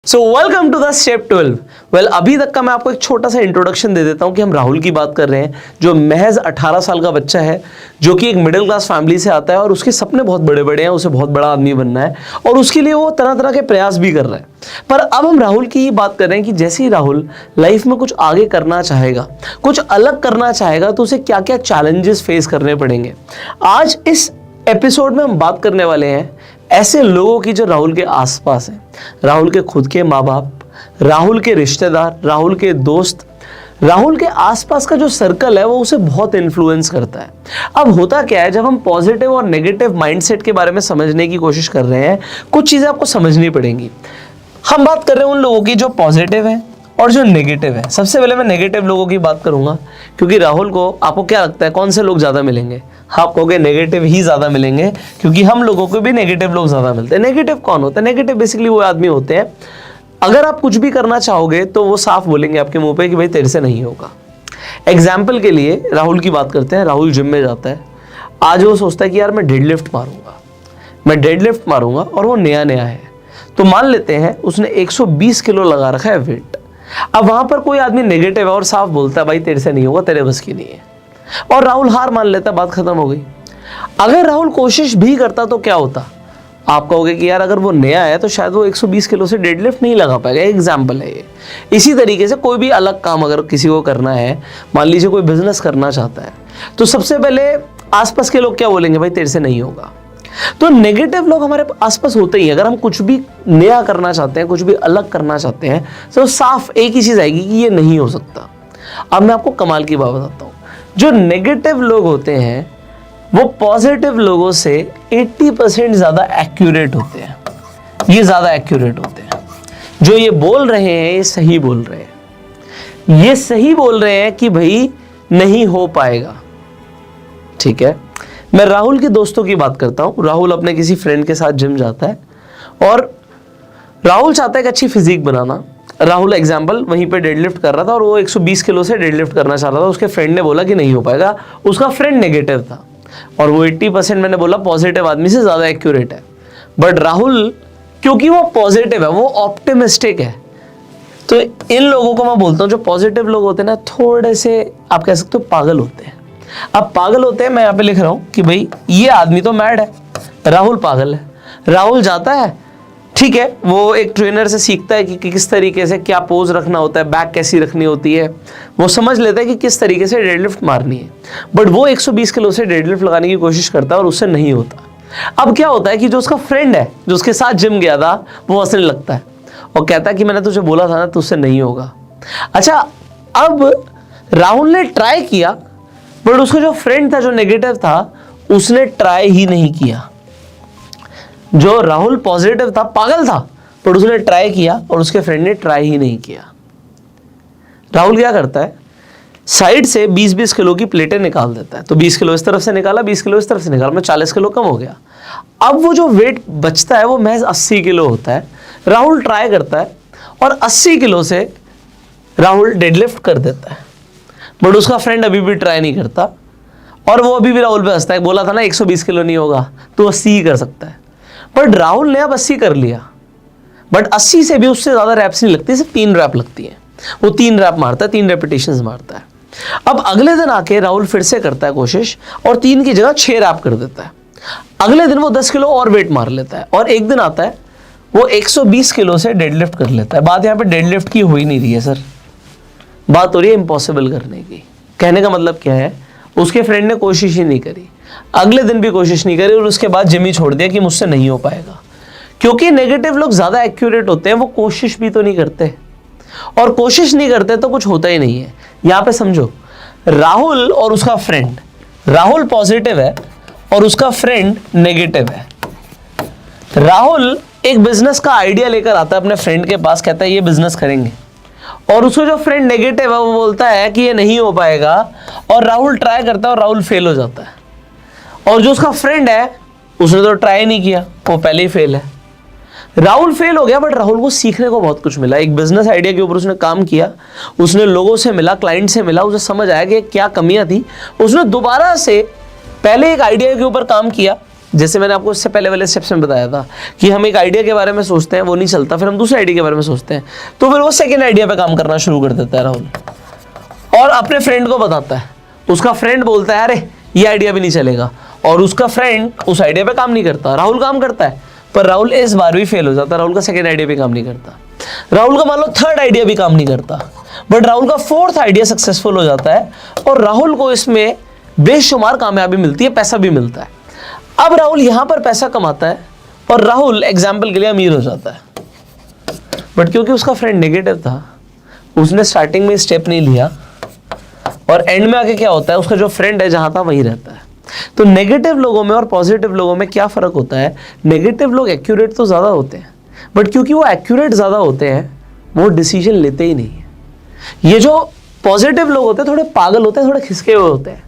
So welcome to the step 12। Well अभी तक का मैं आपको एक छोटा सा इंट्रोडक्शन दे देता हूं कि हम राहुल की बात कर रहे हैं, जो महज 18 साल का बच्चा है, जो कि एक मिडिल क्लास फैमिली से आता है और उसके सपने बहुत बड़े बड़े हैं, उसे बहुत बड़ा आदमी बनना है और उसके लिए वो तरह तरह के प्रयास भी कर रहा है। पर अब हम राहुल की बात कर रहे हैं कि जैसे ही राहुल लाइफ में कुछ आगे करना चाहेगा, कुछ अलग करना चाहेगा, तो उसे क्या क्या चैलेंजेस फेस करने पड़ेंगे। आज इस एपिसोड में हम बात करने वाले हैं ऐसे लोगों की जो राहुल के आसपास हैं, राहुल के खुद के माँ बाप, राहुल के रिश्तेदार, राहुल के दोस्त, राहुल के आसपास का जो सर्कल है वो उसे बहुत इन्फ्लुएंस करता है। अब होता क्या है, जब हम पॉजिटिव और नेगेटिव माइंडसेट के बारे में समझने की कोशिश कर रहे हैं, कुछ चीज़ें आपको समझनी पड़ेंगी। हम बात कर रहे हैं उन लोगों की जो पॉजिटिव है और जो नेगेटिव है। सबसे पहले मैं नेगेटिव लोगों की बात करूंगा, क्योंकि राहुल को, आपको क्या लगता है कौन से लोग ज़्यादा मिलेंगे? आप कहोगे नेगेटिव ही ज़्यादा मिलेंगे, क्योंकि हम लोगों को भी नेगेटिव लोग ज़्यादा मिलते हैं। नेगेटिव कौन होता है? नेगेटिव बेसिकली वो आदमी होते हैं, अगर आप कुछ भी करना चाहोगे तो वो साफ बोलेंगे आपके मुंह पे कि भाई तेरे से नहीं होगा। एग्जाम्पल के लिए राहुल की बात करते हैं। राहुल जिम में जाता है, आज वो सोचता है कि यार मैं डेडलिफ्ट मारूंगा और वो नया नया है, तो मान लेते हैं उसने 120 किलो लगा रखा है वेट। अब वहां पर कोई आदमी नेगेटिव है और साफ बोलता है भाई तेरे से नहीं होगा, तेरे बस की नहीं है, और राहुल हार मान लेता, बात खत्म हो गई। अगर राहुल कोशिश भी करता तो क्या होता? आप कहोगे कि यार अगर वो नया है तो शायद वो 120 किलो से डेडलिफ्ट नहीं लगा पाएगा। एग्जाम्पल है ये। इसी तरीके से कोई भी अलग काम अगर किसी को करना है, मान लीजिए कोई बिजनेस करना चाहता है, तो सबसे पहले आसपास के लोग क्या बोलेंगे? भाई तेरे से नहीं होगा। तो नेगेटिव लोग हमारे आसपास होते ही। अगर हम कुछ भी नया करना चाहते हैं, कुछ भी अलग करना चाहते हैं, तो साफ एक ही चीज आएगी कि ये नहीं हो सकता। अब मैं आपको कमाल की बात बताता हूँ, जो नेगेटिव लोग होते हैं वो पॉजिटिव लोगों से 80% ज्यादा एक्यूरेट होते हैं। ये ज्यादा एक्यूरेट होते हैं। जो ये बोल रहे हैं ये सही बोल रहे हैं, ये सही बोल रहे हैं कि भाई नहीं हो पाएगा। ठीक है, मैं राहुल के दोस्तों की बात करता हूं। राहुल अपने किसी फ्रेंड के साथ जिम जाता है और राहुल चाहता है कि अच्छी फिजिक बनाना। राहुल एग्जाम्पल वहीं पे डेडलिफ्ट कर रहा था और वो 120 किलो से डेडलिफ्ट करना चाह रहा था। उसके फ्रेंड ने बोला कि नहीं हो पाएगा। उसका फ्रेंड नेगेटिव था और वो 80% मैंने बोला पॉजिटिव आदमी से ज्यादा एक्यूरेट है। बट राहुल, क्योंकि वो पॉजिटिव है, वो ऑप्टिमिस्टिक है, तो इन लोगों को मैं बोलता हूँ जो पॉजिटिव लोग होते हैं ना, थोड़े से आप कह सकते हो पागल होते हैं। अब पागल होते हैं, मैं यहाँ पे लिख रहा हूँ कि भाई ये आदमी तो मैड है, राहुल पागल है। राहुल जाता है, ठीक है, वो एक ट्रेनर से सीखता है कि किस तरीके से क्या पोज रखना होता है, बैक कैसी रखनी होती है, वो समझ लेता है कि किस तरीके से डेडलिफ्ट मारनी है। बट वो 120 किलो से डेडलिफ्ट लगाने की कोशिश करता है और उससे नहीं होता। अब क्या होता है कि जो उसका फ्रेंड है, जो उसके साथ जिम गया था, वो हंसने लगता है और कहता है कि मैंने तुझे बोला था ना, तुझसे नहीं होगा। अच्छा, अब राहुल ने ट्राई किया, बट उसका जो फ्रेंड था, जो नेगेटिव था, उसने ट्राई ही नहीं किया। जो राहुल पॉजिटिव था, पागल था, पर उसने ट्राई किया और उसके फ्रेंड ने ट्राई ही नहीं किया। राहुल क्या करता है, साइड से 20-20 किलो की प्लेटें निकाल देता है। तो 20 किलो इस तरफ से निकाला, 20 किलो इस तरफ से निकाला, में 40 किलो कम हो गया। अब वो जो वेट बचता है वो महज 80 किलो होता है। राहुल ट्राई करता है और 80 किलो से राहुल डेडलिफ्ट कर देता है। बट उसका फ्रेंड अभी भी ट्राई नहीं करता और वो अभी भी राहुल पे हंसता है, बोला था ना 120 किलो नहीं होगा, तो 80 ही कर सकता है। बट राहुल ने अब 80 कर लिया, बट 80 से भी उससे ज्यादा रैप्स नहीं लगती, सिर्फ 3 रैप लगती है। वो 3 रैप मारता है, 3 रेपिटेशंस मारता है। अब अगले दिन आके राहुल फिर से करता है कोशिश और 3 की जगह 6 रैप कर देता है। अगले दिन वो 10 किलो और वेट मार लेता है और एक दिन आता है वो 120 किलो से डेडलिफ्ट कर लेता है। बात यहाँ पे डेडलिफ्ट की हो ही नहीं रही है सर, बात हो रही है इम्पॉसिबल करने की। कहने का मतलब क्या है, उसके फ्रेंड ने कोशिश ही नहीं करी, अगले दिन भी कोशिश नहीं करी और उसके बाद जिम ही छोड़ दिया कि मुझसे नहीं हो पाएगा। क्योंकि नेगेटिव लोग ज्यादा एक्यूरेट होते हैं, वो कोशिश भी तो नहीं करते, और कोशिश नहीं करते तो कुछ होता ही नहीं है। यहां पे समझो, राहुल और उसका फ्रेंड, राहुल पॉजिटिव है और उसका फ्रेंड नेगेटिव है। राहुल एक बिजनेस का आइडिया लेकर आता है अपने फ्रेंड के पास, कहता है ये बिजनेस करेंगे, और उसको जो फ्रेंड नेगेटिव है वो बोलता है कि ये नहीं हो पाएगा, और राहुल ट्राई करता है और राहुल फेल हो जाता है। और जो उसका फ्रेंड है उसने तो ट्राई नहीं किया, वो पहले ही फेल है। राहुल फेल हो गया, बट राहुल को सीखने को बहुत कुछ मिला। एक बिजनेस आइडिया के ऊपर उसने काम किया, उसने लोगों से मिला, क्लाइंट से मिला, उसे समझ आया कि क्या कमियां थी। उसने दोबारा से पहले एक आइडिया के ऊपर काम किया जैसे मैंने आपको इससे पहले वाले स्टेप्स में बताया था कि हम एक आइडिया के बारे में सोचते हैं, वो नहीं चलता, फिर हम दूसरे आइडिया के बारे में सोचते हैं, तो फिर वो सेकेंड आइडिया पे काम करना शुरू कर देता है राहुल, और अपने फ्रेंड को बताता है। उसका फ्रेंड बोलता है अरे ये आइडिया भी नहीं चलेगा, और उसका फ्रेंड उस आइडिया पे काम नहीं करता। राहुल काम करता है, पर राहुल इस बार भी फेल हो जाता है, राहुल का सेकेंड आइडिया भी काम नहीं करता, राहुल का मान लो थर्ड आइडिया भी काम नहीं करता, बट राहुल का फोर्थ आइडिया सक्सेसफुल हो जाता है, और राहुल को इसमें बेशुमार कामयाबी मिलती है, पैसा भी मिलता है। अब राहुल यहां पर पैसा कमाता है, और राहुल एग्जाम्पल के लिए अमीर हो जाता है, बट क्योंकि उसका फ्रेंड नेगेटिव था, उसने स्टार्टिंग में स्टेप नहीं लिया, और एंड में आके क्या होता है, उसका जो फ्रेंड है जहां था वहीं रहता है। तो नेगेटिव लोगों में और पॉजिटिव लोगों में क्या फर्क होता है? नेगेटिव लोग एक्यूरेट तो ज़्यादा होते हैं, बट क्योंकि वो एक्यूरेट ज़्यादा होते हैं, वो डिसीजन लेते ही नहीं है। ये जो पॉजिटिव लोग होते हैं थोड़े पागल होते हैं, थोड़े खिसके हुए होते हैं,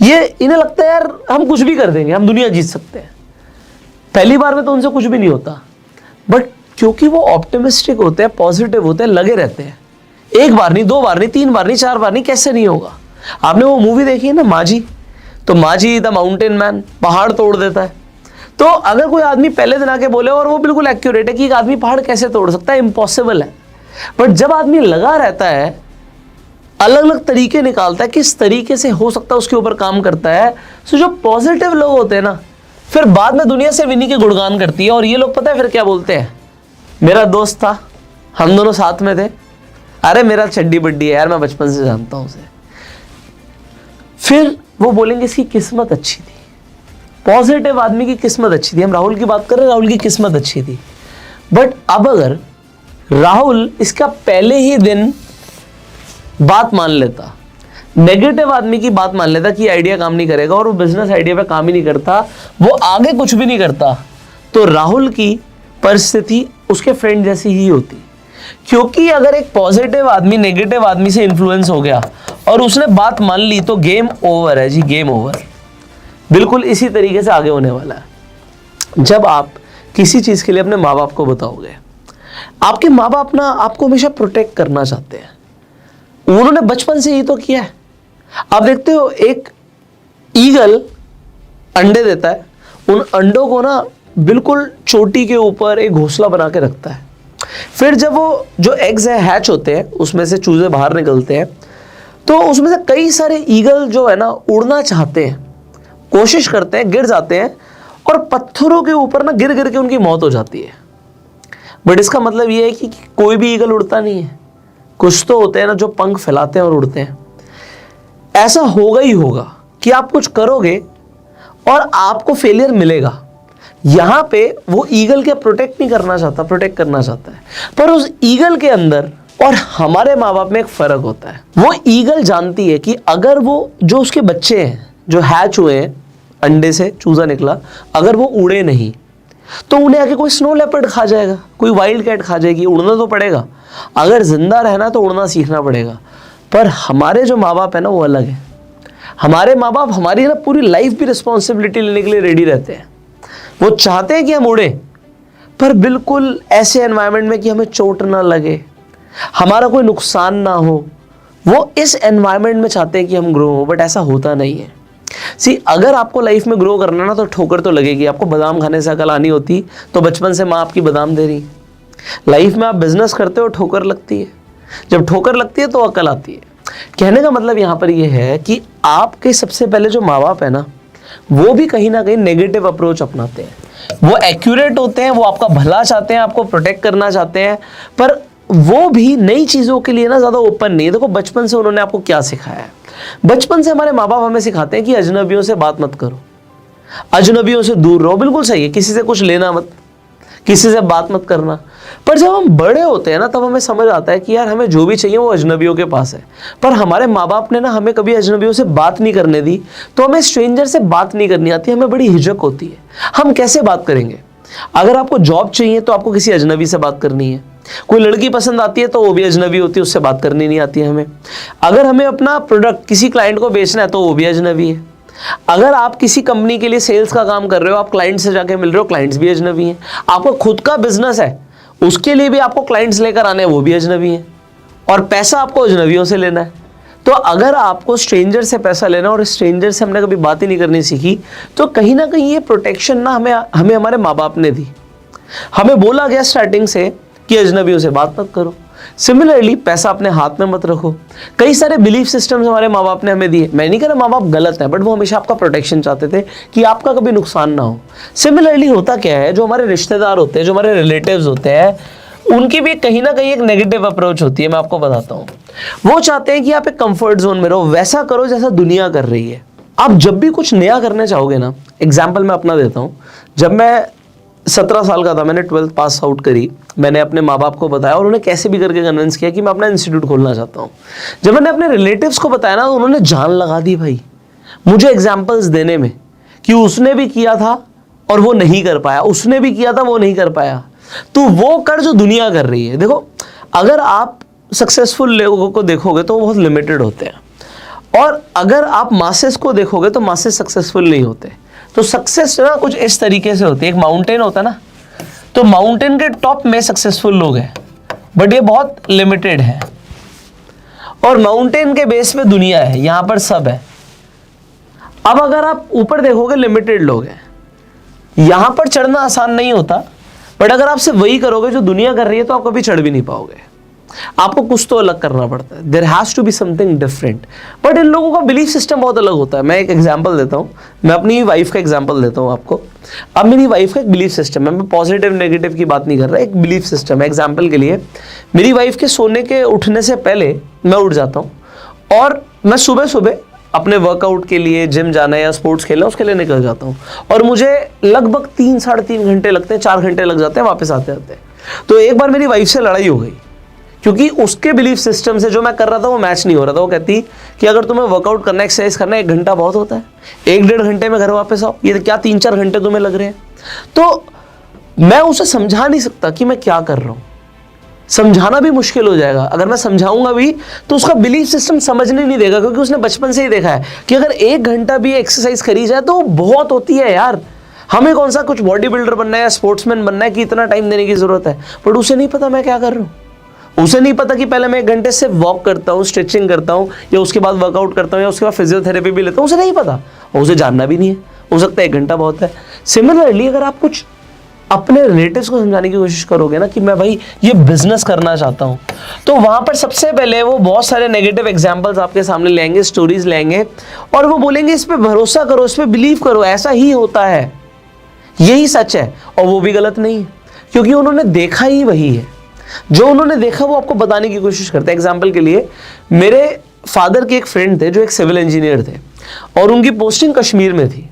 ये इन्हें लगता है यार हम कुछ भी कर देंगे, हम दुनिया जीत सकते हैं। पहली बार में तो उनसे कुछ भी नहीं होता, बट क्योंकि वो ऑप्टिमिस्टिक होते हैं, पॉजिटिव होते हैं, लगे रहते हैं, एक बार नहीं, दो बार नहीं, तीन बार नहीं, चार बार नहीं, कैसे नहीं होगा। आपने वो मूवी देखी है ना माजी, तो माजी द माउंटेन मैन पहाड़ तोड़ देता है। तो अगर कोई आदमी पहले दिन आके बोले, और वो बिल्कुल एक्यूरेट है कि एक आदमी पहाड़ कैसे तोड़ सकता है, इम्पॉसिबल है, बट जब आदमी लगा रहता है, अलग अलग तरीके निकालता है, किस तरीके से हो सकता है उसके ऊपर काम करता है, तो जो पॉजिटिव लोग होते हैं ना, फिर बाद में दुनिया से इन्हीं के गुणगान करती है। और ये लोग पता है फिर क्या बोलते हैं, मेरा दोस्त था, हम दोनों साथ में थे, अरे मेरा चड्डी बड्डी है यार, मैं बचपन से जानता हूं उसे। फिर वो बोलेंगे इसकी किस्मत अच्छी थी, पॉजिटिव आदमी की किस्मत अच्छी थी। हम राहुल की बात कर रहे हैं, राहुल की किस्मत अच्छी थी, बट अब अगर राहुल इसका पहले ही दिन बात मान लेता, नेगेटिव आदमी की बात मान लेता कि आइडिया काम नहीं करेगा, और वो बिजनेस आइडिया पे काम ही नहीं करता, वो आगे कुछ भी नहीं करता, तो राहुल की परिस्थिति उसके फ्रेंड जैसी ही होती। क्योंकि अगर एक पॉजिटिव आदमी नेगेटिव आदमी से इन्फ्लुएंस हो गया और उसने बात मान ली, तो गेम ओवर है जी, गेम ओवर। बिल्कुल इसी तरीके से आगे होने वाला है। जब आप किसी चीज के लिए अपने माँ बाप को बताओगे, आपके माँ बाप ना आपको हमेशा प्रोटेक्ट करना चाहते हैं, उन्होंने बचपन से ही तो किया है। आप देखते हो एक ईगल अंडे देता है, उन अंडों को ना बिल्कुल चोटी के ऊपर एक घोंसला बना के रखता है, फिर जब वो जो एग्स है हैच होते हैं, उसमें से चूजे बाहर निकलते हैं, तो उसमें से कई सारे ईगल जो है ना उड़ना चाहते हैं, कोशिश करते हैं, गिर जाते हैं, और पत्थरों के ऊपर ना गिर गिर के उनकी मौत हो जाती है। बट इसका मतलब ये है कि कोई भी ईगल उड़ता नहीं है, कुछ तो होते हैं ना जो पंख फैलाते हैं और उड़ते हैं। ऐसा होगा ही होगा कि आप कुछ करोगे और आपको फेलियर मिलेगा। यहां पे वो ईगल के प्रोटेक्ट नहीं करना चाहता, प्रोटेक्ट करना चाहता है, पर उस ईगल के अंदर और हमारे माँ बाप में एक फर्क होता है। वो ईगल जानती है कि अगर वो जो उसके बच्चे हैं जो हैच हुए हैं, अंडे से चूजा निकला, अगर वो उड़े नहीं तो उन्हें आके कोई स्नो लेपर्ड खा जाएगा, कोई वाइल्ड कैट खा जाएगी, उड़ना तो पड़ेगा। अगर जिंदा रहना तो उड़ना सीखना पड़ेगा। पर हमारे जो माँ बाप है ना वो अलग है। हमारे माँ बाप हमारी ना पूरी लाइफ भी रिस्पॉन्सिबिलिटी लेने के लिए रेडी रहते हैं। वो चाहते हैं कि हम उड़े, पर बिल्कुल ऐसे एनवायरनमेंट में कि हमें चोट ना लगे, हमारा कोई नुकसान ना हो। वो इस एनवायरनमेंट में चाहते हैं कि हम ग्रो हो, बट ऐसा होता नहीं है। अगर आपको लाइफ में ग्रो करना ना तो ठोकर तो लगेगी। आपको बादाम खाने से अकल आनी होती तो बचपन से माँ आपकी बादाम दे रही। लाइफ में आप बिजनेस करते हो, ठोकर लगती है, जब ठोकर लगती है तो अकल आती है। कहने का मतलब यहाँ पर यह है कि आपके सबसे पहले जो माँ बाप है ना, वो भी कहीं ना कहीं नेगेटिव अप्रोच अपनाते हैं। वो एक्यूरेट होते हैं, वो आपका भला चाहते हैं, आपको प्रोटेक्ट करना चाहते हैं, पर वो भी नई चीज़ों के लिए ना ज़्यादा ओपन नहीं है। देखो बचपन से उन्होंने आपको क्या सिखाया है। बचपन से हमारे माँ बाप हमें सिखाते हैं कि अजनबियों से बात मत करो, अजनबियों से दूर रहो। बिल्कुल सही है, किसी से कुछ लेना मत, किसी से बात मत करना। पर जब हम बड़े होते हैं ना, तब हमें समझ आता है कि यार हमें जो भी चाहिए वो अजनबियों के पास है। पर हमारे माँ बाप ने ना हमें कभी अजनबियों से बात नहीं करने दी, तो हमें स्ट्रेंजर से बात नहीं करनी आती, हमें बड़ी हिचक होती है। हम कैसे बात करेंगे? अगर आपको जॉब चाहिए तो आपको किसी अजनबी से बात करनी है। कोई लड़की पसंद आती है तो वो भी अजनबी होती है, उससे बात करनी नहीं आती है हमें। अगर हमें अपना प्रोडक्ट किसी क्लाइंट को बेचना है तो वो भी अजनबी है। अगर आप किसी कंपनी के लिए सेल्स का काम कर रहे हो, आप क्लाइंट से जाके मिल रहे हो, क्लाइंट्स भी अजनबी हैं। आपका खुद का बिजनेस है, उसके लिए भी आपको क्लाइंट्स लेकर आने हैं, वो भी अजनबी हैं। और पैसा आपको अजनबियों से लेना है, तो अगर आपको स्ट्रेंजर से पैसा लेना और स्ट्रेंजर से हमने कभी बात ही नहीं करनी सीखी, तो कहीं ना कहीं ये प्रोटेक्शन ना हमें हमारे माँ बाप ने दी। हमें बोला गया स्टार्टिंग से कि अजनबियों से बात मत करो। सिमिलरली पैसा अपने हाथ में मत रखो। कई सारे बिलीफ सिस्टम्स हमारे माँ बाप ने हमें दिए। मैं नहीं कह रहा माँ बाप गलत है, बट वो हमेशा आपका प्रोटेक्शन चाहते थे कि आपका कभी नुकसान ना हो। सिमिलरली होता क्या है, जो हमारे रिश्तेदार होते हैं, जो हमारे रिलेटिव्स होते हैं, उनकी भी कहीं ना कहीं एक नेगेटिव अप्रोच होती है। मैं आपको बताता हूँ, वो चाहते हैं कि आप एक कंफर्ट जोन में रहो, वैसा करो जैसा दुनिया कर रही है। आप जब भी कुछ नया करने चाहोगे ना, एग्जाम्पल मैं अपना देता हूँ, जब मैं 17 साल का था, मैंने 12th पास आउट करी। मैंने अपने माँ बाप को बताया और उन्हें कैसे भी करके कन्विंस किया कि मैं अपना इंस्टीट्यूट खोलना चाहता हूँ। जब मैंने अपने रिलेटिव्स को बताया ना, तो उन्होंने जान लगा दी भाई मुझे एग्जाम्पल्स देने में, कि उसने भी किया था और वो नहीं कर पाया, उसने भी किया था वो नहीं कर पाया, तो वो कर जो दुनिया कर रही है। देखो, अगर आप सक्सेसफुल लोगों को देखोगे तो वो बहुत लिमिटेड होते हैं, और अगर आप मासेस को देखोगे तो मासेस सक्सेसफुल नहीं होते। तो सक्सेस ना कुछ इस तरीके से होती है, एक माउंटेन होता है ना, तो माउंटेन के टॉप में सक्सेसफुल लोग हैं, बट ये बहुत लिमिटेड है, और माउंटेन के बेस में दुनिया है, यहां पर सब है। अब अगर आप ऊपर देखोगे, लिमिटेड लोग हैं, यहां पर चढ़ना आसान नहीं होता, बट अगर आप सिर्फ वही करोगे जो दुनिया कर रही है, तो आप कभी चढ़ भी नहीं पाओगे। आपको कुछ तो अलग करना पड़ता है, there has to be something different. But इन लोगों का बिलीफ सिस्टम बहुत अलग होता है। मैं एक एग्जांपल देता हूँ, मैं अपनी वाइफ का एग्जांपल देता हूँ आपको। अब मेरी वाइफ का एक बिलीफ सिस्टम है, मैं पॉजिटिव नेगेटिव की बात नहीं कर रहा, एक बिलीफ सिस्टम है। एग्जाम्पल के लिए, मेरी वाइफ के सोने के उठने से पहले मैं उठ जाता हूँ, और मैं सुबह सुबह अपने वर्कआउट के लिए, जिम जाना है या स्पोर्ट्स खेलना, उसके लिए निकल जाता हूँ, और मुझे लगभग 3-3.5 घंटे लगते हैं, 4 घंटे लग जाते हैं वापस आते आते। तो एक बार मेरी वाइफ से लड़ाई हो गई, क्योंकि उसके बिलीफ सिस्टम से जो मैं कर रहा था वो मैच नहीं हो रहा था। वो कहती कि अगर तुम्हें वर्कआउट करना, एक्सरसाइज करना 1 घंटा बहुत होता है, 1-1.5 घंटे में घर वापस आओ, ये क्या 3-4 घंटे तुम्हें लग रहे हैं। तो मैं उसे समझा नहीं सकता कि मैं क्या कर रहा हूँ, समझाना भी मुश्किल हो जाएगा। अगर मैं समझाऊंगा भी तो उसका बिलीफ सिस्टम समझने नहीं देगा, क्योंकि उसने बचपन से ही देखा है कि अगर 1 घंटा भी एक्सरसाइज करी जाए तो बहुत होती है यार। हमें कौन सा कुछ बॉडी बिल्डर बनना है या स्पोर्ट्समैन बनना है कि इतना टाइम देने की जरूरत है, बट उसे नहीं पता मैं क्या कर रहा हूँ। उसे नहीं पता कि पहले मैं 1 घंटे से वॉक करता हूँ, स्ट्रेचिंग करता हूँ, या उसके बाद वर्कआउट करता हूँ, या उसके बाद फिजियोथेरेपी भी लेता हूँ। उसे नहीं पता, और उसे जानना भी नहीं है। हो सकता है 1 घंटा बहुत है। सिमिलरली अगर आप कुछ अपने रिलेटिव्स को समझाने की कोशिश करोगे ना कि मैं भाई ये बिजनेस करना चाहता हूँ, तो वहां पर सबसे पहले वो बहुत सारे नेगेटिव एग्जांपल्स आपके सामने लेंगे, स्टोरीज लेंगे, और वो बोलेंगे इस पे भरोसा करो, इस पे बिलीव करो, ऐसा ही होता है, यही सच है। और वो भी गलत नहीं है, क्योंकि उन्होंने देखा ही वही है। जो उन्होंने देखा वो आपको बताने की कोशिश करते हैं। एग्जाम्पल के लिए, मेरे फादर के एक फ्रेंड थे जो एक सिविल इंजीनियर थे, और उनकी पोस्टिंग कश्मीर में थी।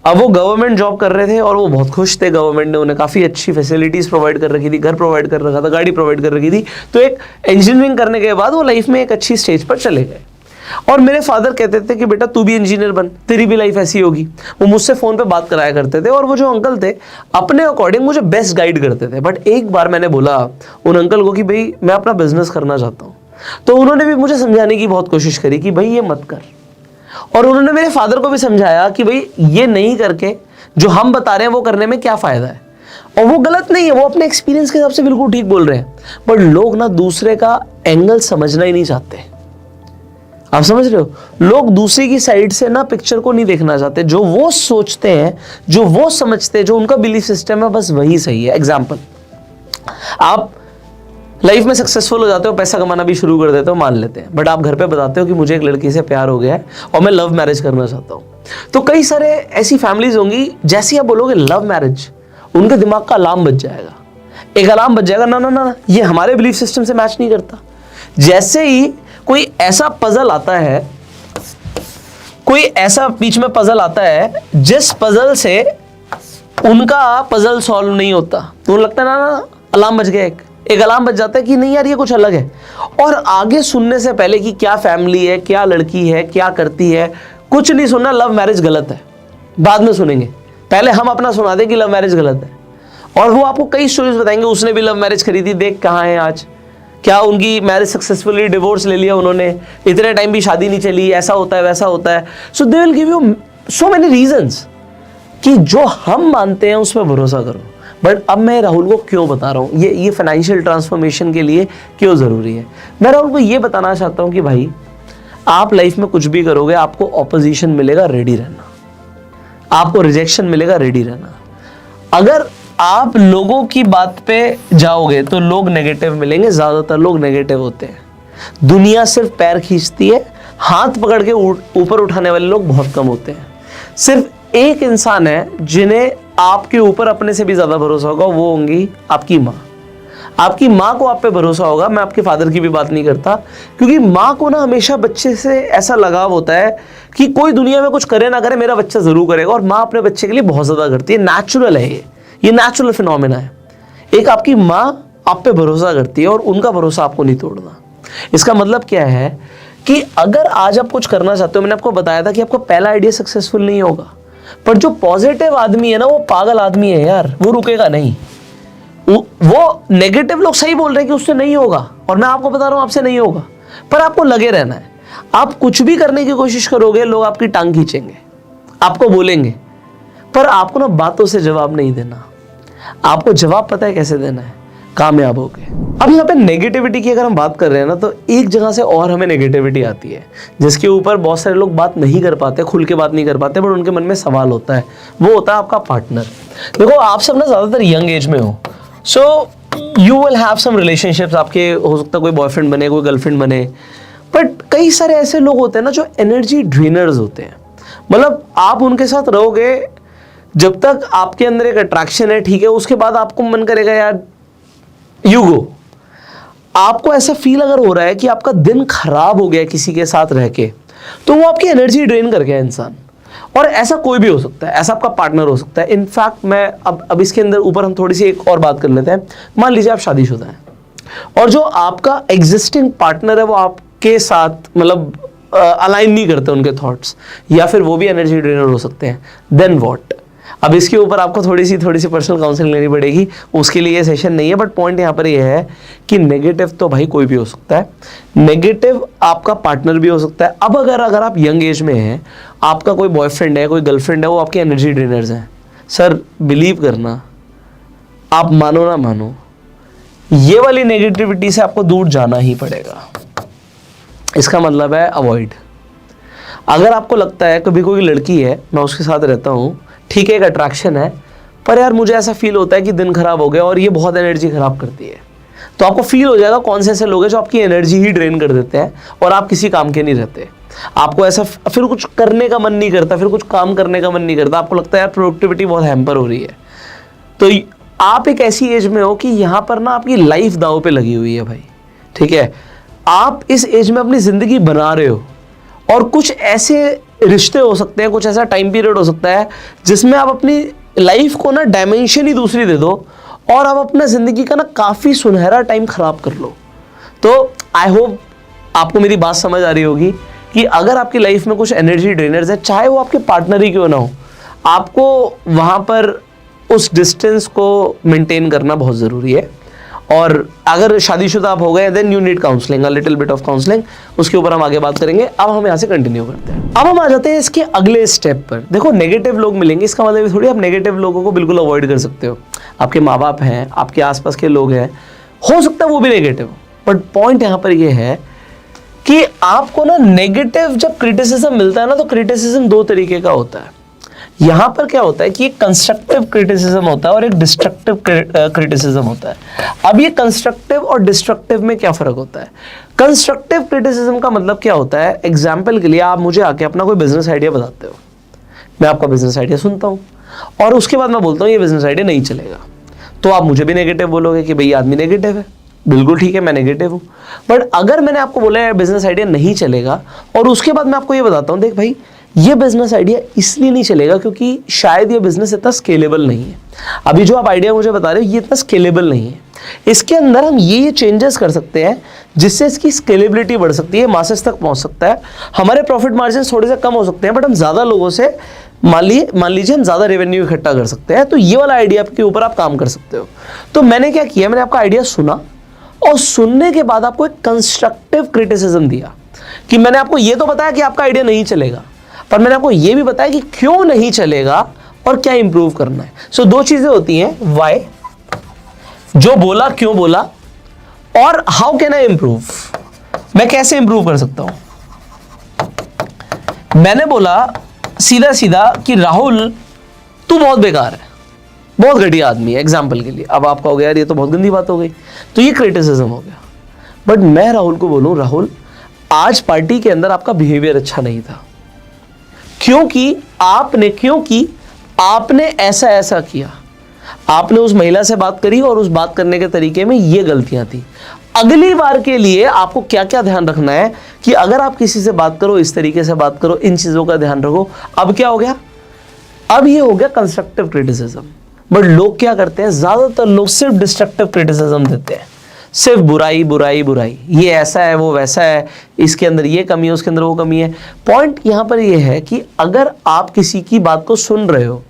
अब वो गवर्नमेंट जॉब कर रहे थे और वो बहुत खुश थे। गवर्नमेंट ने उन्हें काफ़ी अच्छी फैसिलिटीज़ प्रोवाइड कर रखी थी, घर प्रोवाइड कर रखा था, गाड़ी प्रोवाइड कर रखी थी। तो एक इंजीनियरिंग करने के बाद वो लाइफ में एक अच्छी स्टेज पर चले गए। और मेरे फादर कहते थे कि बेटा तू भी इंजीनियर बन, तेरी भी लाइफ ऐसी होगी। वो मुझसे फ़ोन पे बात कराया करते थे, और वो जो अंकल थे अपने अकॉर्डिंग मुझे बेस्ट गाइड करते थे। बट एक बार मैंने बोला उन अंकल को कि भाई मैं अपना बिजनेस करना चाहता हूँ, तो उन्होंने भी मुझे समझाने की बहुत कोशिश करी कि भाई ये मत कर। और उन्होंने मेरे फादर को भी समझाया कि भाई ये नहीं करके जो हम बता रहे हैं वो करने में क्या फ़ायदा है। और वो गलत नहीं है, वो अपने एक्सपीरियंस के हिसाब से बिल्कुल ठीक बोल रहे हैं। बट लोग ना दूसरे का एंगल समझना ही नहीं चाहते। आप समझ रहे हो, लोग दूसरे की साइड से ना पिक्चर को नहीं देखना चाहते। जो वो सोचते हैं, जो वो समझते हैं, जो उनका बिलीफ सिस्टम है, बस वही सही है। एग्जाम्पल, आप लाइफ में सक्सेसफुल हो जाते हो, पैसा कमाना भी शुरू कर देते हो, मान लेते हैं, बट आप घर पे बताते हो कि मुझे एक लड़की से प्यार हो गया है और मैं लव मैरिज करना चाहता हूँ। तो कई सारे ऐसी फैमिलीज होंगी, जैसे आप बोलोगे लव मैरिज, उनके दिमाग का अलार्म बज जाएगा। एक अलार्म बज जाएगा, ना ना ना, ये हमारे बिलीफ सिस्टम से मैच नहीं करता। जैसे ही कोई ऐसा पजल आता है, कोई ऐसा बीच में पजल आता है जिस पजल से उनका पजल सॉल्व नहीं होता, तो उन्हें लगता है ना ना अलार्म बज गया, एक अलार्म बज जाता है कि नहीं यार ये कुछ अलग है। और आगे सुनने से पहले कि क्या फैमिली है, क्या लड़की है, क्या करती है, कुछ नहीं सुनना। लव मैरिज गलत है, बाद में सुनेंगे, पहले हम अपना सुना दें कि लव मैरिज गलत है। और वो आपको कई स्टोरीज बताएंगे, उसने भी लव मैरिज करी थी, देख कहाँ है आज, क्या उनकी मैरिज सक्सेसफुली, डिवोर्स ले लिया उन्होंने, इतने टाइम भी शादी नहीं चली, ऐसा होता है वैसा होता है। So they will give you so many reasons कि जो हम मानते हैं उस पर भरोसा करो। बट अब मैं राहुल को क्यों बता रहा हूँ ये फाइनेंशियल ट्रांसफॉर्मेशन के लिए क्यों ज़रूरी है। मैं राहुल को ये बताना चाहता हूँ कि भाई आप लाइफ में कुछ भी करोगे आपको ऑपोजिशन मिलेगा, रेडी रहना। आपको रिजेक्शन मिलेगा, रेडी रहना। अगर आप लोगों की बात पे जाओगे तो लोग नेगेटिव मिलेंगे, ज्यादातर लोग नेगेटिव होते हैं। दुनिया सिर्फ पैर खींचती है, हाथ पकड़ के ऊपर उठाने वाले लोग बहुत कम होते हैं। सिर्फ एक इंसान है जिन्हें आपके ऊपर अपने से भी ज्यादा भरोसा होगा, वो होंगी आपकी माँ। आपकी माँ को आप पे भरोसा होगा। मैं आपके फादर की भी बात नहीं करता, क्योंकि माँ को ना हमेशा बच्चे से ऐसा लगाव होता है कि कोई दुनिया में कुछ करे ना करे, मेरा बच्चा जरूर करेगा। और माँ अपने बच्चे के लिए बहुत ज्यादा करती है, नेचुरल है ये नेचुरल फिनोमेना है। एक आपकी माँ आप पे भरोसा करती है और उनका भरोसा आपको नहीं तोड़ना। इसका मतलब क्या है कि अगर आज आप कुछ करना चाहते हो, मैंने आपको बताया था कि आपका पहला आइडिया सक्सेसफुल नहीं होगा, पर जो पॉजिटिव आदमी है ना, वो पागल आदमी है यार, वो रुकेगा नहीं। वो नेगेटिव लोग सही बोल रहे हैं कि उससे नहीं होगा, और मैं आपको बता रहा हूं आपसे नहीं होगा, पर आपको लगे रहना है। आप कुछ भी करने की कोशिश करोगे, लोग आपकी टांग खींचेंगे, आपको बोलेंगे, पर आपको ना बातों से जवाब नहीं देना। आपको जवाब पता है कैसे देना है, कामयाब हो गए। अब यहाँ पे नेगेटिविटी की अगर हम बात कर रहे हैं ना, तो एक जगह से और हमें नेगेटिविटी आती है जिसके ऊपर बहुत सारे लोग बात नहीं कर पाते, खुल के बात नहीं कर पाते, बट उनके मन में सवाल होता है। वो होता है आपका पार्टनर। देखो आप सब ना ज्यादातर यंग एज में हो, so you will have some relationships. आपके हो सकता है कोई बॉयफ्रेंड बने, कोई गर्लफ्रेंड बने, बट कई सारे ऐसे लोग होते हैं ना जो एनर्जी ड्रेनर्स होते हैं। मतलब आप उनके साथ रहोगे जब तक आपके अंदर एक अट्रैक्शन है, ठीक है, उसके बाद आपको मन करेगा यार यू गो। आपको ऐसा फील अगर हो रहा है कि आपका दिन खराब हो गया किसी के साथ रह के, तो वो आपकी एनर्जी ड्रेन कर गया इंसान। और ऐसा कोई भी हो सकता है, ऐसा आपका पार्टनर हो सकता है। इनफैक्ट मैं अब इसके अंदर ऊपर हम थोड़ी सी एक और बात कर लेते हैं। मान लीजिए आप शादीशुदा हैं और जो आपका एग्जिस्टिंग पार्टनर है वो आपके साथ मतलब अलाइन नहीं करते उनके थॉट्स, या फिर वो भी एनर्जी ड्रेनर हो सकते हैं। Then what? अब इसके ऊपर आपको थोड़ी सी पर्सनल काउंसलिंग लेनी पड़ेगी, उसके लिए ये सेशन नहीं है। बट पॉइंट यहाँ पर ये है कि नेगेटिव तो भाई कोई भी हो सकता है, नेगेटिव आपका पार्टनर भी हो सकता है। अब अगर आप यंग एज में हैं, आपका कोई बॉयफ्रेंड है, कोई गर्लफ्रेंड है, वो आपके एनर्जी ड्रेनर्स हैं, सर बिलीव करना, आप मानो ना मानो, ये वाली नेगेटिविटी से आपको दूर जाना ही पड़ेगा। इसका मतलब है अवॉइड। अगर आपको लगता है कभी कोई लड़की है, मैं उसके साथ रहता हूँ, ठीक है, एक अट्रैक्शन है, पर यार मुझे ऐसा फील होता है कि दिन खराब हो गया और ये बहुत एनर्जी खराब करती है, तो आपको फील हो जाएगा कौन से ऐसे लोग हैं जो आपकी एनर्जी ही ड्रेन कर देते हैं और आप किसी काम के नहीं रहते। आपको ऐसा फिर कुछ करने का मन नहीं करता, फिर कुछ काम करने का मन नहीं करता, आपको लगता है यार प्रोडक्टिविटी बहुत हैम्पर हो रही है। तो आप एक ऐसी एज में हो कि यहाँ पर ना आपकी लाइफ दांव पे लगी हुई है भाई, ठीक है। आप इस एज में अपनी ज़िंदगी बना रहे हो और कुछ ऐसे रिश्ते हो सकते हैं, कुछ ऐसा टाइम पीरियड हो सकता है जिसमें आप अपनी लाइफ को ना डायमेंशन ही दूसरी दे दो और आप अपना ज़िंदगी का ना काफ़ी सुनहरा टाइम ख़राब कर लो। तो आई होप आपको मेरी बात समझ आ रही होगी कि अगर आपकी लाइफ में कुछ एनर्जी ड्रेनर्स है, चाहे वो आपके पार्टनर ही क्यों ना हो, आपको वहाँ पर उस डिस्टेंस को मेंटेन करना बहुत ज़रूरी है। और अगर शादीशुदा आप हो गए, then you need counselling, a little bit of counselling. उसके ऊपर हम आगे बात करेंगे। अब हम यहाँ से कंटिन्यू करते हैं। अब हम आ जाते हैं इसके अगले स्टेप पर। देखो नेगेटिव लोग मिलेंगे, इसका मतलब थोड़ी आप नेगेटिव लोगों को बिल्कुल अवॉइड कर सकते हो। आपके माँ बाप हैं, आपके आसपास के लोग हैं, हो सकता है वो भी नेगेटिव हो, बट पॉइंट यहाँ पर ये है कि आपको ना नेगेटिव जब क्रिटिसिज्म मिलता है ना, तो क्रिटिसिज्म दो तरीके का होता है। यहाँ पर क्या होता है कि एक कंस्ट्रक्टिव क्रिटिसिज्म होता है और एक डिस्ट्रक्टिव क्रिटिसिज्म होता है। अब ये कंस्ट्रक्टिव और डिस्ट्रक्टिव में क्या फर्क होता है? कंस्ट्रक्टिव क्रिटिसिज्म का मतलब क्या होता है? एग्जाम्पल के लिए आप मुझे आके अपना कोई बिजनेस आइडिया बताते हो, मैं आपका बिजनेस आइडिया सुनता हूँ और उसके बाद मैं बोलता हूँ ये बिजनेस आइडिया नहीं चलेगा, तो आप मुझे भी नेगेटिव बोलोगे कि भाई आदमी नेगेटिव है। बिल्कुल ठीक है, मैं नेगेटिव हूँ। बट अगर मैंने आपको बोला है बिजनेस आइडिया नहीं चलेगा और उसके बाद मैं आपको ये बताता हूँ देख भाई ये बिजनेस आइडिया इसलिए नहीं चलेगा क्योंकि शायद ये बिजनेस इतना स्केलेबल नहीं है। अभी जो आप आइडिया मुझे बता रहे हो ये इतना स्केलेबल नहीं है, इसके अंदर हम ये चेंजेस कर सकते हैं जिससे इसकी स्केलेबिलिटी बढ़ सकती है, मासेस तक पहुंच सकता है, हमारे प्रॉफिट मार्जिन थोड़े से कम हो सकते हैं, बट हम ज़्यादा लोगों से मान लीजिए हम ज़्यादा रेवेन्यू इकट्ठा कर सकते हैं। तो ये वाला आइडिया के ऊपर आप काम कर सकते हो। तो मैंने क्या किया, मैंने आपका आइडिया सुना और सुनने के बाद आपको एक कंस्ट्रक्टिव क्रिटिसिज्म दिया कि मैंने आपको ये तो बताया कि आपका आइडिया नहीं चलेगा, पर मैंने आपको ये भी बताया कि क्यों नहीं चलेगा और क्या इंप्रूव करना है। सो दो चीजें होती हैं, व्हाई, जो बोला क्यों बोला, और हाउ कैन आई इंप्रूव, मैं कैसे इंप्रूव कर सकता हूं। मैंने बोला सीधा सीधा कि राहुल तू बहुत बेकार है, बहुत घटिया आदमी है, एग्जाम्पल के लिए। अब आपका हो गया यार ये तो बहुत गंदी बात हो गई, तो ये क्रिटिसिज्म हो गया। बट मैं राहुल को बोलूं, राहुल आज पार्टी के अंदर आपका बिहेवियर अच्छा नहीं था, क्योंकि आपने ऐसा ऐसा किया, आपने उस महिला से बात करी और उस बात करने के तरीके में ये गलतियां थी। अगली बार के लिए आपको क्या क्या ध्यान रखना है कि अगर आप किसी से बात करो, इस तरीके से बात करो, इन चीजों का ध्यान रखो। अब क्या हो गया, अब ये हो गया कंस्ट्रक्टिव क्रिटिसिज्म। बट लोग क्या करते हैं, ज्यादातर लोग सिर्फ डिस्ट्रक्टिव क्रिटिसिज्म देते हैं, सिर्फ बुराई बुराई बुराई, ये ऐसा है वो वैसा है, इसके अंदर ये कमी है उसके अंदर वो कमी है। पॉइंट यहां पर ये है कि अगर आप किसी की बात को सुन रहे हो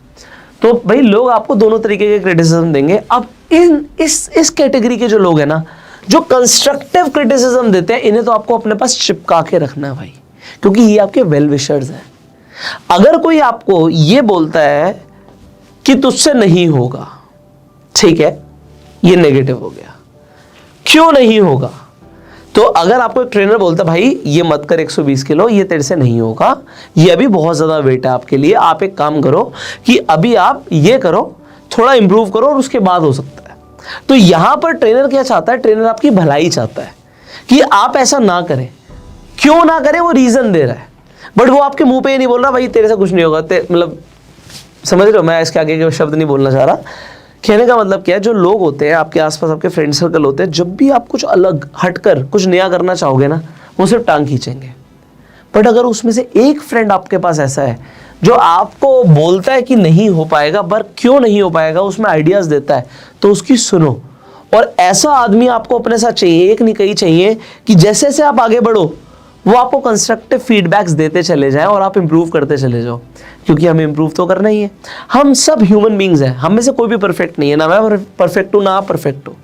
तो भाई लोग आपको दोनों तरीके के क्रिटिसिज्म देंगे। अब इस कैटेगरी के जो लोग हैं ना, जो कंस्ट्रक्टिव क्रिटिसिज्म देते हैं, इन्हें तो आपको अपने पास चिपका के रखना है भाई, क्योंकि ये आपके वेल विशर्स हैं। अगर कोई आपको ये बोलता है कि तुझसे नहीं होगा, ठीक है, ये नेगेटिव हो गया। क्यों नहीं होगा, तो अगर आपको एक ट्रेनर बोलता है भाई ये मत कर 120 किलो, ये तेरे से नहीं होगा, ये अभी बहुत ज्यादा वेट है आपके लिए, आप एक काम करो कि अभी आप ये करो, थोड़ा इंप्रूव करो और उसके बाद हो सकता है। तो यहां पर ट्रेनर क्या चाहता है, ट्रेनर आपकी भलाई चाहता है कि आप ऐसा ना करें। क्यों ना करें वो रीजन दे रहा है, बट वो आपके मुंह पे ये नहीं बोल रहा भाई तेरे से कुछ नहीं होगा, मतलब समझ रहे हो, मैं इसके आगे के शब्द नहीं बोलना चाह रहा। कहने का मतलब क्या है, जो लोग होते हैं आपके आसपास, आपके फ्रेंड सर्कल होते हैं, जब भी आप कुछ अलग हटकर कुछ नया करना चाहोगे ना, वो सिर्फ टांग खींचेंगे। बट अगर उसमें से एक फ्रेंड आपके पास ऐसा है जो आपको बोलता है कि नहीं हो पाएगा, पर क्यों नहीं हो पाएगा उसमें आइडियाज देता है, तो उसकी सुनो। और ऐसा आदमी आपको अपने साथ चाहिए, एक नहीं कहीं चाहिए, कि जैसे जैसे आप आगे बढ़ो वो आपको कंस्ट्रक्टिव फीडबैक्स देते चले जाएं और आप इंप्रूव करते चले जाओ, क्योंकि हमें इंप्रूव तो करना ही है। हम सब ह्यूमन बींग्स हैं, हम में से कोई भी परफेक्ट नहीं है, ना मैं परफेक्ट हूं ना आप परफेक्ट हो।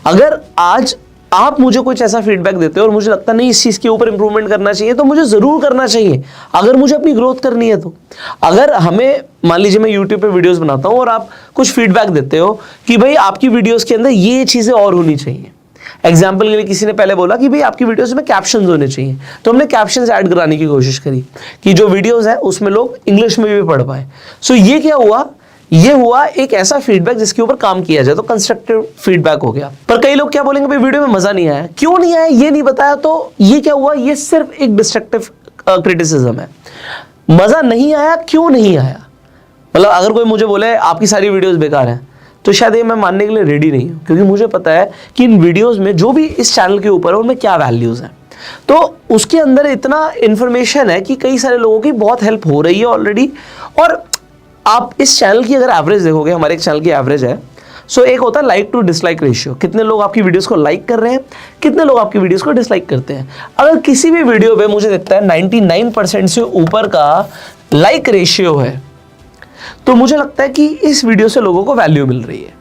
अगर आज आप मुझे कुछ ऐसा फीडबैक देते हो और मुझे लगता नहीं इस चीज के ऊपर इंप्रूवमेंट करना चाहिए, तो मुझे जरूर करना चाहिए, अगर मुझे अपनी ग्रोथ करनी है तो। अगर हमें, मान लीजिए मैं यूट्यूब पे वीडियोस बनाता हूं और आप कुछ फीडबैक देते हो कि भाई आपकी वीडियोस के अंदर ये चीजें और होनी चाहिए। एग्जाम्पल के लिए किसी ने पहले बोला कि भाई आपकी वीडियोस में कैप्शंस होने चाहिए, तो हमने कैप्शंस ऐड कराने की कोशिश करी कि जो वीडियोस है उसमें लोग इंग्लिश में भी पढ़ पाए। सो ये क्या हुआ, ये हुआ एक ऐसा फीडबैक जिसके ऊपर काम किया जाए, तो कंस्ट्रक्टिव फीडबैक हो गया। पर कई लोग क्या बोलेंगे, भाई वीडियो में मजा नहीं आया, क्यों नहीं आया ये नहीं बताया, तो ये क्या हुआ, ये सिर्फ एक डिस्ट्रक्टिव क्रिटिसिज्म है। मजा नहीं आया, क्यों नहीं आया, मतलब अगर कोई मुझे बोले आपकी सारी वीडियोस बेकार हैं, तो शायद ये मैं मानने के लिए रेडी नहीं हूं, क्योंकि मुझे पता है कि इन वीडियोस में जो भी इस चैनल के ऊपर है उनमें क्या वैल्यूज हैं। तो उसके अंदर इतना इंफॉर्मेशन है कि कई सारे लोगों की बहुत हेल्प हो रही है ऑलरेडी। और आप इस चैनल की अगर एवरेज देखोगे, हमारे एक चैनल की एवरेज है, सो एक होता है लाइक टू डिसलाइक रेशियो, कितने लोग आपकी वीडियोस को लाइक कर रहे हैं, कितने लोग आपकी वीडियोस को डिसलाइक करते हैं। अगर किसी भी वीडियो पे मुझे दिखता है 99% से ऊपर का लाइक रेशियो है, तो मुझे लगता है कि इस वीडियो से लोगों को वैल्यू मिल रही है।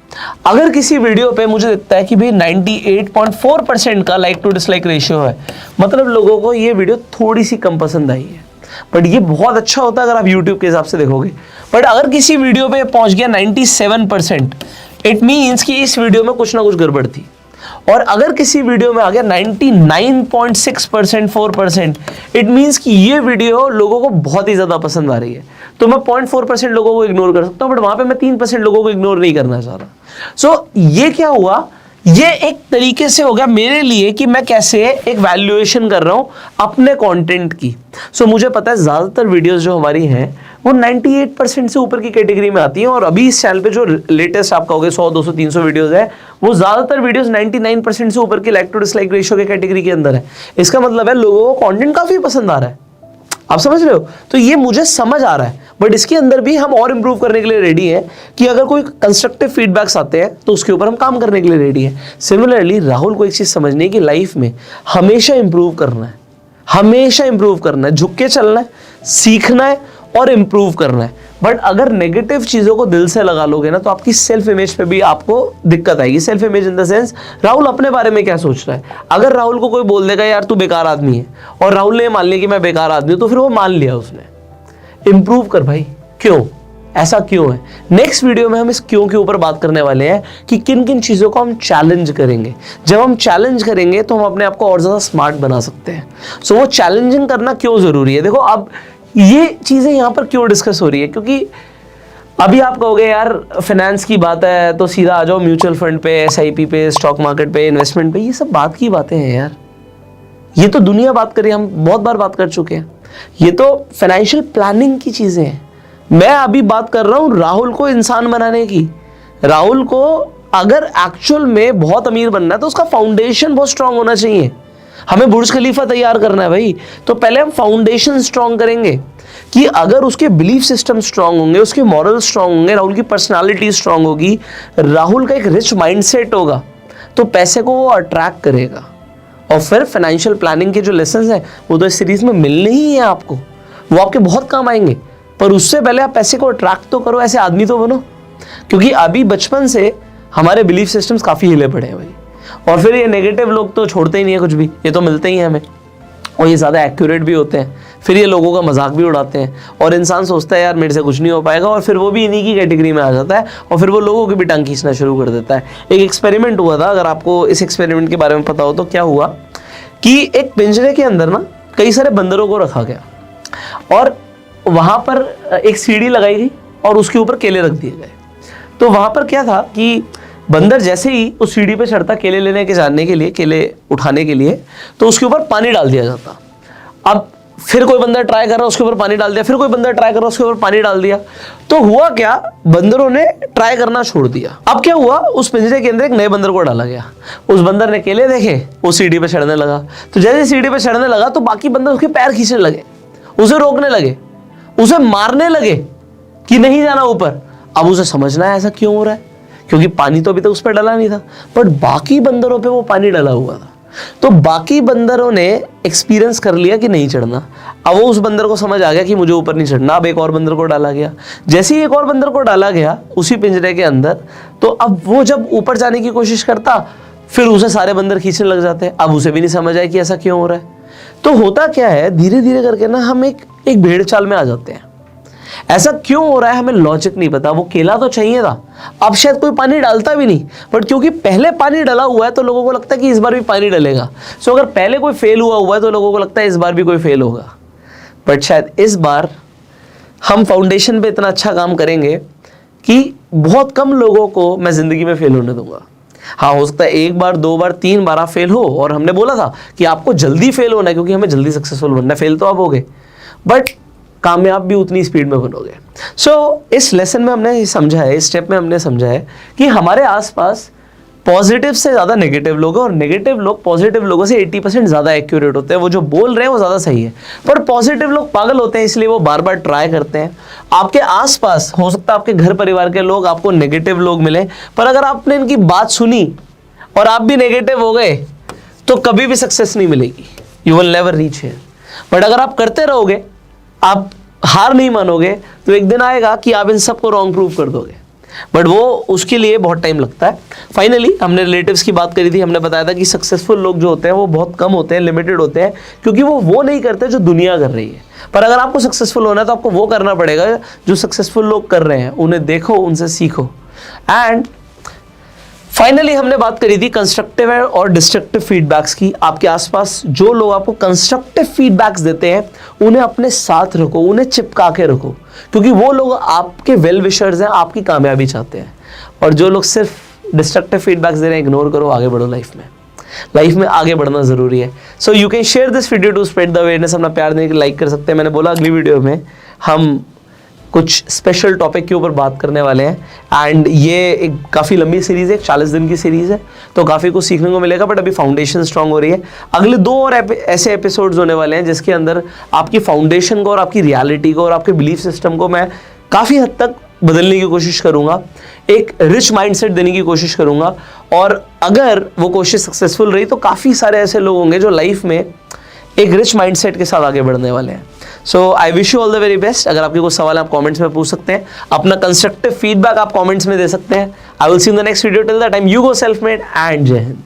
अगर किसी वीडियो पे मुझे लगता है कि भाई 98.4% का लाइक टू डिसलाइक रेशियो है, मतलब लोगों को ये वीडियो थोड़ी सी कम पसंद आई है। बट ये बहुत अच्छा होता है अगर आप YouTube के हिसाब से देखोगे। बट अगर किसी वीडियो पे पहुंच गया 97%, इट मीन्स कि इस वीडियो में कुछ ना कुछ गड़बड़ थी। और अगर किसी वीडियो में आ गया 99.6%, 4%, इट मीन्स कि ये वीडियो लोगों को बहुत ही ज्यादा पसंद आ रही है। तो मैं 0.4% लोगों को इग्नोर कर सकता हूं, बट वहां पे मैं 3% लोगों को इग्नोर नहीं करना चाह रहा। सो ये क्या हुआ, ये एक तरीके से हो गया मेरे लिए कि मैं कैसे एक वैल्यूएशन कर रहा हूं अपने कंटेंट की। सो मुझे पता है ज्यादातर वीडियोस जो हमारी हैं वो 98% से ऊपर की कैटेगरी में आती हैं। और अभी इस चैनल पे जो लेटेस्ट आपका हो गया 100, 200, 300 वीडियोस है, वो ज्यादातर वीडियोस 99% से ऊपर की लाइक टू डिसलाइक रेशियो के कैटेगरी के अंदर है। इसका मतलब है लोगों को कंटेंट काफी पसंद आ रहा है। आप समझ रहे हो, तो ये मुझे समझ आ रहा है। बट इसके अंदर भी हम और इंप्रूव करने के लिए रेडी हैं कि अगर कोई कंस्ट्रक्टिव फीडबैक्स आते हैं तो उसके ऊपर हम काम करने के लिए रेडी हैं। सिमिलरली राहुल को एक चीज समझनी है कि लाइफ में हमेशा इंप्रूव करना है, हमेशा इंप्रूव करना है, झुक के चलना है, सीखना है और इंप्रूव करना है। बट अगर नेगेटिव चीजों को दिल से लगा लोगे ना, तो आपकी सेल्फ इमेज पे भी आपको दिक्कत आएगी। Self image in the sense Rahul अपने बारे में क्या सोच रहा है। अगर राहुल को कोई बोल देगा यार तू बेकार आदमी है, और राहुल ने मान लिया कि मैं बेकार आदमी हूं, तो फिर वो मान लिया उसने। इंप्रूव कर भाई, क्यों ऐसा क्यों है। नेक्स्ट वीडियो में हम इस क्यों के ऊपर बात करने वाले हैं कि किन किन चीजों को हम चैलेंज करेंगे। जब हम चैलेंज करेंगे तो हम अपने आप को और ज्यादा स्मार्ट बना सकते हैं। सो वो चैलेंजिंग करना क्यों जरूरी है। देखो अब ये चीज़ें यहाँ पर क्यों डिस्कस हो रही है? क्योंकि अभी आप कहोगे यार फाइनेंस की बात है तो सीधा आ जाओ म्यूचुअल फंड पे, SIP पे, स्टॉक मार्केट पे, इन्वेस्टमेंट पे। ये सब बात की बातें हैं यार, ये तो दुनिया बात करी, हम बहुत बार बात कर चुके हैं। ये तो फाइनेंशियल प्लानिंग की चीज़ें हैं। मैं अभी बात कर रहा हूँ राहुल को इंसान बनाने की। राहुल को अगर एक्चुअल में बहुत अमीर बनना है तो उसका फाउंडेशन बहुत स्ट्रांग होना चाहिए। हमें बुर्ज खलीफा तैयार करना है भाई, तो पहले हम फाउंडेशन स्ट्रांग करेंगे कि अगर उसके बिलीफ सिस्टम स्ट्रांग होंगे, उसके मॉरल स्ट्रांग होंगे, राहुल की पर्सनालिटी स्ट्रांग होगी, राहुल का एक रिच माइंडसेट होगा, तो पैसे को वो अट्रैक्ट करेगा। और फिर फाइनेंशियल प्लानिंग के जो लेसन हैं वो तो इस सीरीज में मिलने ही है आपको, वो आपके बहुत काम आएंगे। पर उससे पहले आप पैसे को अट्रैक्ट तो करो, ऐसे आदमी तो बनो। क्योंकि अभी बचपन से हमारे बिलीफ सिस्टम्स काफ़ी हिले पड़े हैं भाई। और फिर ये नेगेटिव लोग तो छोड़ते ही नहीं है कुछ भी, ये तो मिलते ही हैं हमें, और ये ज़्यादा एक्यूरेट भी होते हैं। फिर ये लोगों का मजाक भी उड़ाते हैं और इंसान सोचता है यार मेरे से कुछ नहीं हो पाएगा, और फिर वो भी इन्हीं की कैटेगरी में आ जाता है और फिर वो लोगों की भी टांग खींचना शुरू कर देता है। एक एक्सपेरिमेंट हुआ था, अगर आपको इस एक्सपेरिमेंट के बारे में पता हो तो क्या हुआ कि एक पिंजरे के अंदर ना कई सारे बंदरों को रखा गया और वहाँ पर एक सीढ़ी लगाई गई और उसके ऊपर केले रख दिए गए। तो वहाँ पर क्या था कि बंदर जैसे ही उस सीढ़ी पे चढ़ता केले लेने के जाने के लिए, केले उठाने के लिए, तो उसके ऊपर पानी डाल दिया जाता। अब फिर कोई बंदर ट्राई कर रहा, उसके ऊपर पानी डाल दिया, फिर कोई बंदर ट्राई कर रहा, उसके ऊपर पानी डाल दिया। तो हुआ क्या, बंदरों ने ट्राई करना छोड़ दिया। अब क्या हुआ, उस पिंजरे के अंदर एक नए बंदर को डाला गया। उस बंदर ने केले देखे, वो सीढ़ी पे चढ़ने लगा। तो जैसे सीढ़ी पे चढ़ने लगा तो बाकी बंदर उसके पैर खींचने लगे, उसे रोकने लगे, उसे मारने लगे कि नहीं जाना ऊपर। अब उसे समझना है ऐसा क्यों हो रहा है, क्योंकि पानी तो अभी तक उस पर डला नहीं था, बट बाकी बंदरों पे वो पानी डला हुआ था। तो बाकी बंदरों ने एक्सपीरियंस कर लिया कि नहीं चढ़ना। अब वो उस बंदर को समझ आ गया कि मुझे ऊपर नहीं चढ़ना। अब एक और बंदर को डाला गया। जैसे ही एक और बंदर को डाला गया उसी पिंजरे के अंदर, तो अब वो जब ऊपर जाने की कोशिश करता, फिर उसे सारे बंदर खींचने लग जाते। अब उसे भी नहीं समझ आया कि ऐसा क्यों हो रहा है। तो होता क्या है, धीरे धीरे करके ना हम एक भेड़ चाल में आ जाते हैं। ऐसा क्यों हो रहा है हमें लॉजिक नहीं पता। वो केला तो चाहिए था, अब शायद कोई पानी डालता भी नहीं, बट क्योंकि पहले पानी डला हुआ है तो लोगों को लगता है कि इस बार भी पानी डलेगा। सो अगर पहले कोई फेल हुआ है तो लोगों को लगता है इस बार भी कोई फेल होगा। बट शायद इस बार हम फाउंडेशन पे इतना अच्छा काम करेंगे कि बहुत कम लोगों को मैं जिंदगी में फेल होने दूंगा। हाँ, हो सकता है एक बार, दो बार, तीन बार आप फेल हो, और हमने बोला था कि आपको जल्दी फेल होना है क्योंकि हमें जल्दी सक्सेसफुल बनना है। फेल तो आप होगे, बट कामयाब भी उतनी स्पीड में बनोगे। सो इस लेसन में हमने समझा है, इस स्टेप में हमने समझा है कि हमारे आसपास पॉजिटिव से ज़्यादा नेगेटिव लोग हैं, और नेगेटिव लोग पॉजिटिव लोगों से 80% ज़्यादा एक्यूरेट होते हैं। वो जो बोल रहे हैं वो ज़्यादा सही है, पर पॉजिटिव लोग पागल होते हैं, इसलिए वो बार बार ट्राई करते हैं। आपके आसपास हो सकता है आपके घर परिवार के लोग आपको नेगेटिव लोग मिले, पर अगर आपने इनकी बात सुनी और आप भी नेगेटिव हो गए तो कभी भी सक्सेस नहीं मिलेगी। You will never reach here. But अगर आप करते रहोगे, आप हार नहीं मानोगे, तो एक दिन आएगा कि आप इन सबको रॉन्ग प्रूव कर दोगे। बट वो उसके लिए बहुत टाइम लगता है। फाइनली हमने रिलेटिव्स की बात करी थी। हमने बताया था कि सक्सेसफुल लोग जो होते हैं वो बहुत कम होते हैं, लिमिटेड होते हैं, क्योंकि वो नहीं करते जो दुनिया कर रही है। पर अगर आपको सक्सेसफुल होना है तो आपको वो करना पड़ेगा जो सक्सेसफुल लोग कर रहे हैं। उन्हें देखो, उनसे सीखो। एंड फाइनली हमने बात करी थी कंस्ट्रक्टिव और डिस्ट्रक्टिव फीडबैक्स की। आपके आसपास जो लोग आपको कंस्ट्रक्टिव फीडबैक्स देते हैं उन्हें अपने साथ रखो, उन्हें चिपका के रखो, क्योंकि वो लोग आपके वेल विशर्स हैं, आपकी कामयाबी चाहते हैं। और जो लोग सिर्फ डिस्ट्रक्टिव फीडबैक्स दे रहे हैं, इग्नोर करो, आगे बढ़ो। लाइफ में आगे बढ़ना जरूरी है। So you can share this video to spread the awareness. अपना प्यार देने के लाइक कर सकते हैं। मैंने बोला अगली वीडियो में हम कुछ स्पेशल टॉपिक के ऊपर बात करने वाले हैं। एंड ये एक काफ़ी लंबी सीरीज़ है, 40 दिन की सीरीज़ है, तो काफ़ी कुछ सीखने को मिलेगा। बट अभी फाउंडेशन स्ट्रांग हो रही है। अगले 2 और ऐसे एपिसोड्स होने वाले हैं जिसके अंदर आपकी फाउंडेशन को और आपकी रियलिटी को और आपके बिलीफ सिस्टम को मैं काफ़ी हद तक बदलने की कोशिश करूँगा, एक रिच माइंडसेट देने की कोशिश करूँगा। और अगर वो कोशिश सक्सेसफुल रही तो काफ़ी सारे ऐसे लोग होंगे जो लाइफ में एक रिच माइंडसेट के साथ आगे बढ़ने वाले हैं। So I wish you all the very best. अगर आपके कुछ सवाल आप कमेंट्स में पूछ सकते हैं, अपना कंस्ट्रक्टिव फीडबैक आप कमेंट्स में दे सकते हैं। I will see in the next video. Till that time, you go self made and जय हिंद।